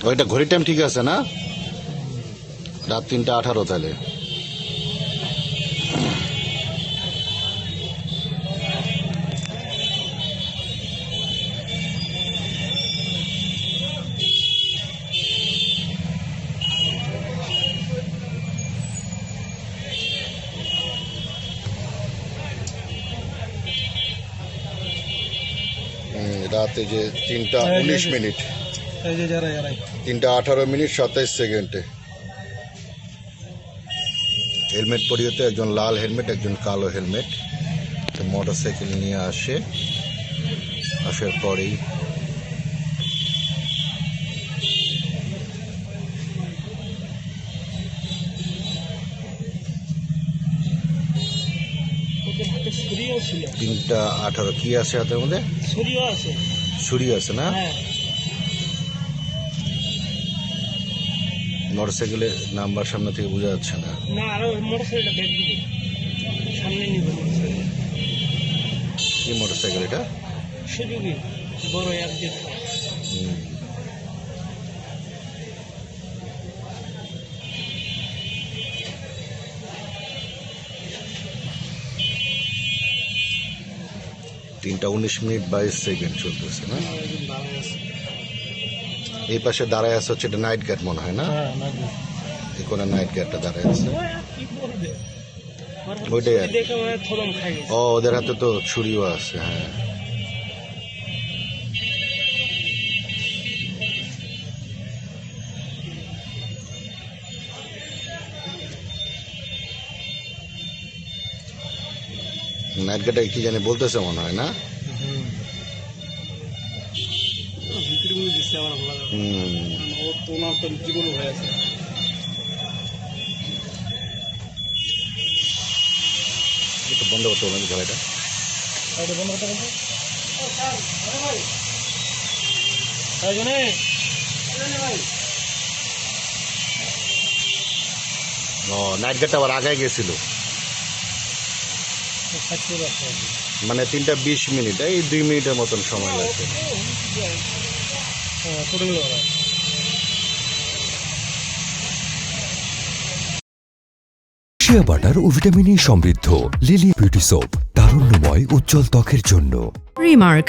ওইটা ঘড়ি টাইম ঠিক আছে না? রাত 3:18 তাহলে। রাতে যে 3:19 3:18 27 হেলমেট পরিয়ে তো একজন লাল হেলমেট, একজন কালো হেলমেট মোটরসাইকেল নিয়ে আসার পরেই ছুরিও ছিল। 3:18 কি আছে হাতের মধ্যে? ছুরিও আছে। ছুরি আছে না? হ্যাঁ। মোটরসাইকেলের নাম্বার সামনে থেকে বোঝা যাচ্ছে না। না, আরো মোটরসাইকেলটা ব্যাগ দিবে, সামনে নিবে মোটরসাইকেল। কি মোটরসাইকেল এটা? সুযোগী বড় এক যে তিনটা 19:22 চলতেছে না? এই পাশে দাঁড়ায় আছে হচ্ছে এটা নাইট গার্ড মনে হয় না? এই কোন নাইট গার্ডটা দাঁড়ায় আছে। ওইটাই আর কি। ও ওদের হাতে তো ছুরিও আছে। হ্যাঁ, নাইট গার্ডটা কি জানি বলতেছে মনে হয় না? একটু বন্ধ করতে বললাম খেলাটা। ও নাইট গার্ডটা আবার আগায় গেছিল, মানে 3:20 এই 2 মিনিটের মতন সময় লাগছে। শিয়া বাটার ও ভিটামিন ই সমৃদ্ধ লিলি বিউটি সোপ, তারুণ্যময় উজ্জ্বল ত্বকের জন্য। রিমার্ক